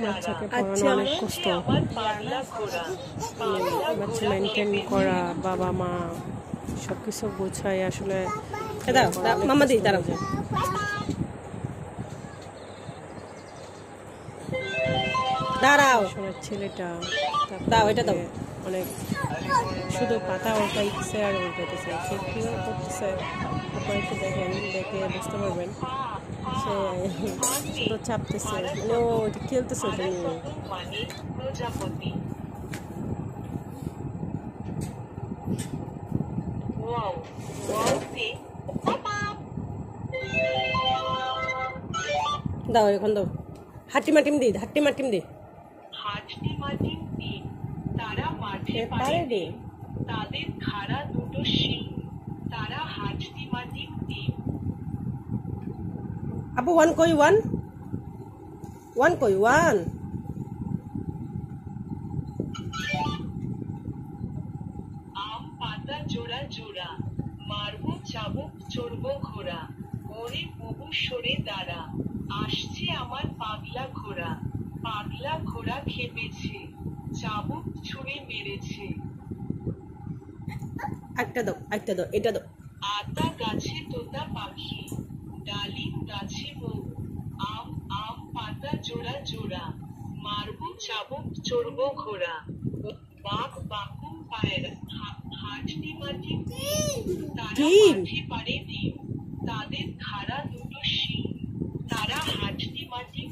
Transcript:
বাচ্চাকে পড়ানো অনেক কষ্ট, বাচ্চা মেনটেন করা, বাবা মা সবকিছু গোছায় আসলে। মামা দি দাঁড়াও, দাঁড়াও, ছেলেটা দাও এটা দাও। অনেক শুধু পাতা উল্টাইতেছে আর উল্টাইতেছে, সে কীভাবে করতেছে আপনারা একটু দেখেন, দেখে বুঝতে পারবেন। সে শুধু চাপতেছে, মানে ও এটা খেলতেছে ওটা নিয়ে। দাও এখন দাও, হাট্টি মাটিম দি, হাট্টি মাটিম দি। তারা মাঠে পারে, তাদের খাড়া দুটো শিং, তারা হাঁটতি মাটির টিম। আপু ওয়ান কই, ওয়ান ওয়ান কই, ওয়ান। আম পাতা জোড়া জোড়া, মারবো চাবুক চড়বো ঘোড়া, ওরে বহু সরে দাঁড়া, আসছে আমার পাগলা ঘোড়া। পাগলা ঘোড়া খেপেছে, চাবুক ছুঁড়ে মেরেছে। একটা দাও, একটা দাও, এটা দাও। আতা গাছে তোতা পাখি, ডালিম গাছে বউ, আম আম পাতা জোড়া জোড়া, মারবো চাবুক চড়বো ঘোড়া। বাঘ বাকুম পায়রা, হাঁটতি মাটি, তারা মাঠে পারে ডিম, তাদের খাড়া দুটো শিং, তারা হাঁটতি মাটি।